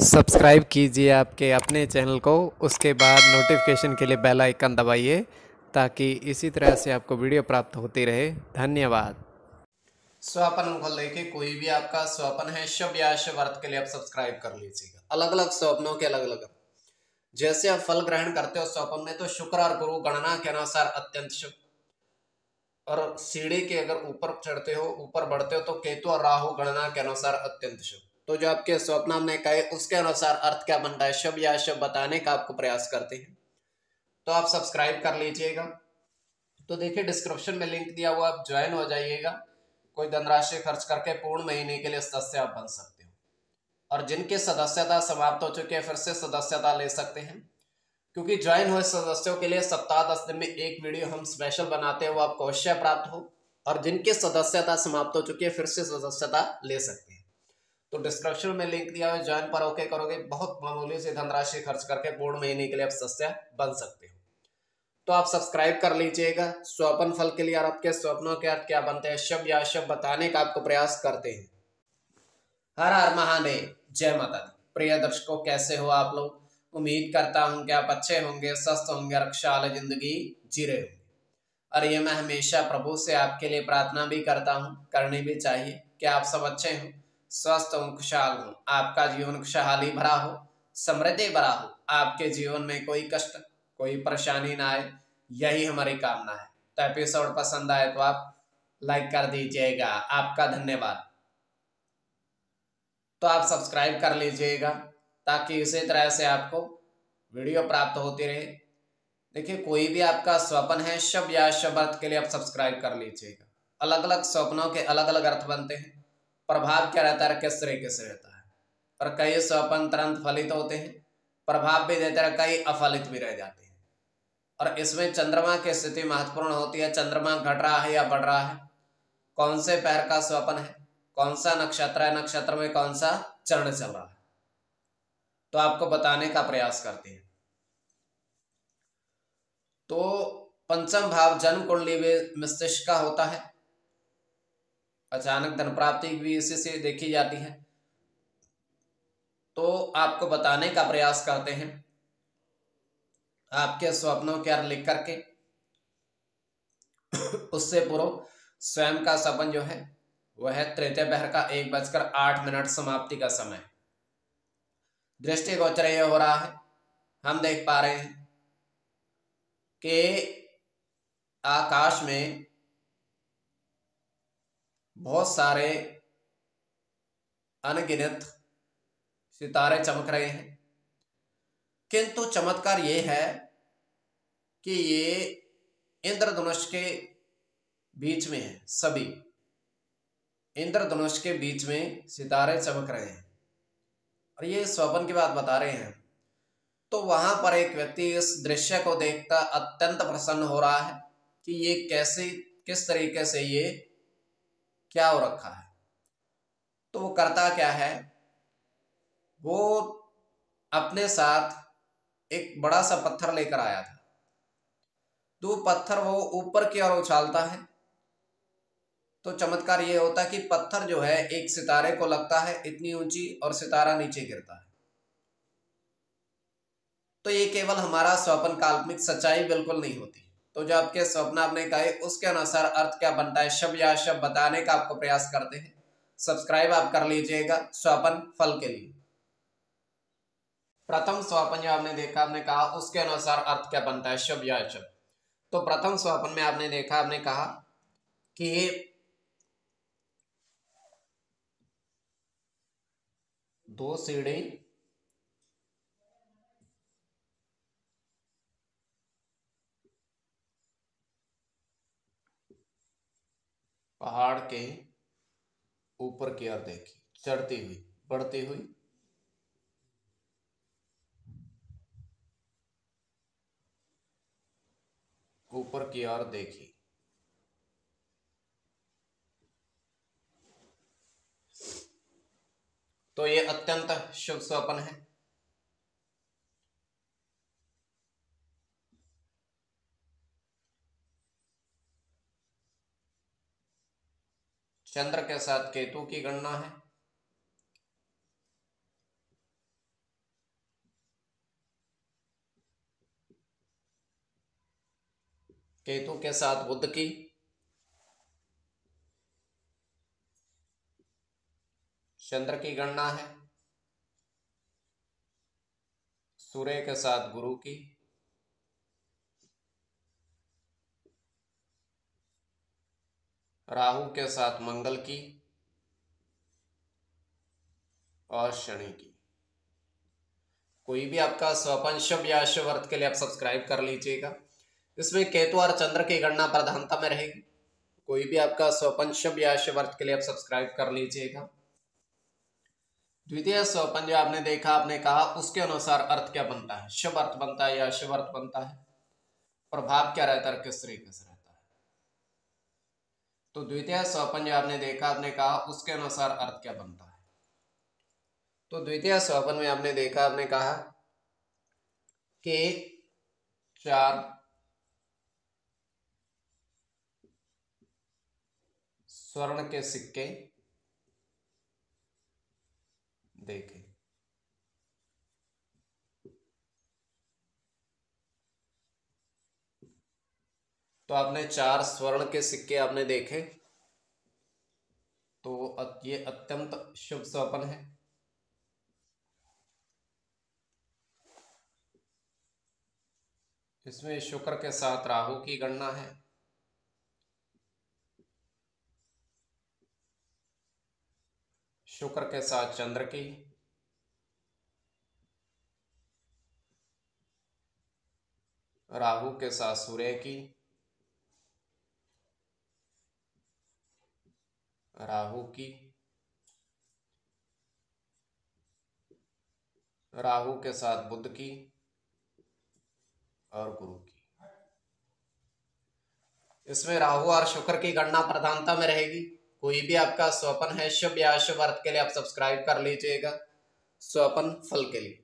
Subscribe कीजिए आपके अपने चैनल को। उसके बाद नोटिफिकेशन के लिए बेल आइकन दबाइए ताकि इसी तरह से आपको वीडियो प्राप्त होती रहे। धन्यवाद। स्वपन को लेके कोई भी आपका स्वपन है शुभ या शुभ अर्थ के लिए आप सब्सक्राइब कर लीजिएगा। अलग अलग स्वप्नों के अलग अलग जैसे आप फल ग्रहण करते हो स्वप्न में, तो शुक्र और गुरु गणना के अनुसार अत्यंत शुभ, और सीढ़ी के अगर ऊपर चढ़ते हो ऊपर बढ़ते हो तो केतु और राहु गणना के अनुसार अत्यंत शुभ। तो जो आपके स्वप्न हमने कहे उसके अनुसार अर्थ क्या बनता है, शुभ या अशुभ बताने का आपको प्रयास करते हैं, तो आप सब्सक्राइब कर लीजिएगा। तो देखिए डिस्क्रिप्शन में लिंक दिया हुआ, आप ज्वाइन हो जाइएगा। कोई धनराशि खर्च करके पूर्ण महीने के लिए सदस्य आप बन सकते हो, और जिनकी सदस्यता समाप्त हो चुकी है फिर से सदस्यता ले सकते हैं, क्योंकि ज्वाइन हुए सदस्यों के लिए सप्ताह 10 दिन में एक वीडियो हम स्पेशल बनाते हैं, वो आपको अवश्य प्राप्त हो। और जिनकी सदस्यता समाप्त हो चुकी है फिर से सदस्यता ले सकते हैं। तो डिस्क्रिप्शन में लिंक दिया हुआ, ज्वाइन पर ओके करोगे, बहुत मामूली से धनराशि खर्च करके पूर्ण महीने के लिए आप सदस्य बन सकते हो। तो आप सब्सक्राइब कर लीजिएगा। स्वप्न फल के लिए और आपके स्वप्नों के अर्थ क्या बनते हैं, शुभ या अशुभ बताने का आपको प्रयास करते हैं। हर हर महादेव, जय माता दी। प्रिय दर्शकों, कैसे हो आप लोग? उम्मीद करता हूं कि आप अच्छे होंगे, स्वस्थ होंगे, खुशहाल जिंदगी जी रहे होंगे। और ये मैं हमेशा प्रभु से आपके लिए प्रार्थना भी करता हूं, करनी भी चाहिए कि आप सब अच्छे हों, स्वस्थ हों, खुशहाल हों, आपका जीवन खुशहाली भरा हो, समृद्धि भरा हो, आपके जीवन में कोई कष्ट कोई परेशानी ना आए, यही हमारी कामना है। तो एपिसोड पसंद आए तो आप लाइक कर दीजिएगा, आपका धन्यवाद। तो आप सब्सक्राइब कर लीजिएगा ताकि इसी तरह से आपको वीडियो प्राप्त होती रहे। देखिए कोई भी आपका स्वप्न है शुभ या अशुभ अर्थ के लिए आप सब्सक्राइब कर लीजिएगा। अलग अलग स्वप्नों के अलग अलग अर्थ बनते हैं, प्रभाव क्या रहता है, किस तरीके से रहता है। और कई स्वप्न तुरंत फलित होते हैं, प्रभाव भी देते हैं, कई अफलित भी रह जाते हैं। और इसमें चंद्रमा की स्थिति महत्वपूर्ण होती है। चंद्रमा घट रहा है या बढ़ रहा है, कौन से पैर का स्वप्न है, कौन सा नक्षत्र है, नक्षत्र में कौन सा चरण चल रहा है, तो आपको बताने का प्रयास करते हैं। तो पंचम भाव जन्म कुंडली में मस्तिष्क का होता है। अचानक धन प्राप्ति भी इसी से देखी जाती है। तो आपको बताने का प्रयास करते हैं आपके स्वप्नों के अर्थ लिख करके। उससे पूर्व स्वयं का सपन जो है वह है तृतीय पहर का 1:08 समाप्ति का समय। दृष्टि गोचर यह हो रहा है, हम देख पा रहे हैं कि आकाश में बहुत सारे अनगिनत सितारे चमक रहे हैं, किंतु चमत्कार ये है कि ये इंद्रधनुष के बीच में है। सभी इंद्रधनुष के बीच में सितारे चमक रहे हैं, और ये स्वप्न की बात बता रहे हैं। तो वहां पर एक व्यक्ति इस दृश्य को देखता अत्यंत प्रसन्न हो रहा है कि ये कैसे, किस तरीके से, ये क्या हो रखा है। तो वो करता क्या है, वो अपने साथ एक बड़ा सा पत्थर लेकर आया था। तो पत्थर वो ऊपर की ओर उछालता है, तो चमत्कार ये होता है कि पत्थर जो है एक सितारे को लगता है इतनी ऊंची, और सितारा नीचे गिरता है। तो ये केवल हमारा स्वप्न काल्पनिक, सच्चाई बिल्कुल नहीं होती। तो जो आपके स्वप्न आपने कहे उसके अनुसार अर्थ क्या बनता है, शुभ या अशुभ बताने का आपको प्रयास करते हैं। सब्सक्राइब आप कर लीजिएगा स्वप्न फल के लिए। प्रथम स्वप्न जो आपने देखा, आपने कहा उसके अनुसार अर्थ क्या बनता है, शुभ या अशुभ। तो प्रथम स्वप्न में आपने देखा, आपने कहा कि दो सीढ़ी पहाड़ के ऊपर की ओर देखी, चढ़ती हुई, बढ़ती हुई, ऊपर की ओर देखी। तो ये अत्यंत शुभ स्वप्न है। चंद्र के साथ केतु की गणना है। केतु के साथ बुध की, चंद्र की गणना है, सूर्य के साथ गुरु की, राहु के साथ मंगल की और शनि की। कोई भी आपका स्वपन शुभ या शुभ अर्थ के लिए आप सब्सक्राइब कर लीजिएगा। इसमें केतु और चंद्र की गणना प्रधानता में रहेगी। कोई भी आपका स्वपन शुभ या शुभ अर्थ के लिए आप सब्सक्राइब कर लीजिएगा। द्वितीय स्वपन जो आपने देखा, आपने कहा उसके अनुसार अर्थ क्या बनता है, शुभ अर्थ बनता है या शुभ अर्थ बनता है, प्रभाव क्या रहता है, किस तरीके से रहता है। तो द्वितीय स्वपन जो आपने देखा, आपने कहा उसके अनुसार अर्थ क्या बनता है। तो द्वितीय स्वपन में आपने देखा, आपने कहा कि 4 स्वर्ण के सिक्के देखे। तो आपने 4 स्वर्ण के सिक्के आपने देखे, तो ये अत्यंत शुभ स्वप्न है। इसमें शुक्र के साथ राहु की गणना है, शुक्र के साथ चंद्र की, राहु के साथ सूर्य की, राहु की, राहु के साथ बुध की और गुरु की। इसमें राहु और शुक्र की गणना प्रधानता में रहेगी। कोई भी आपका स्वपन है शुभ या अशुभ अर्थ के लिए आप सब्सक्राइब कर लीजिएगा स्वपन फल के लिए।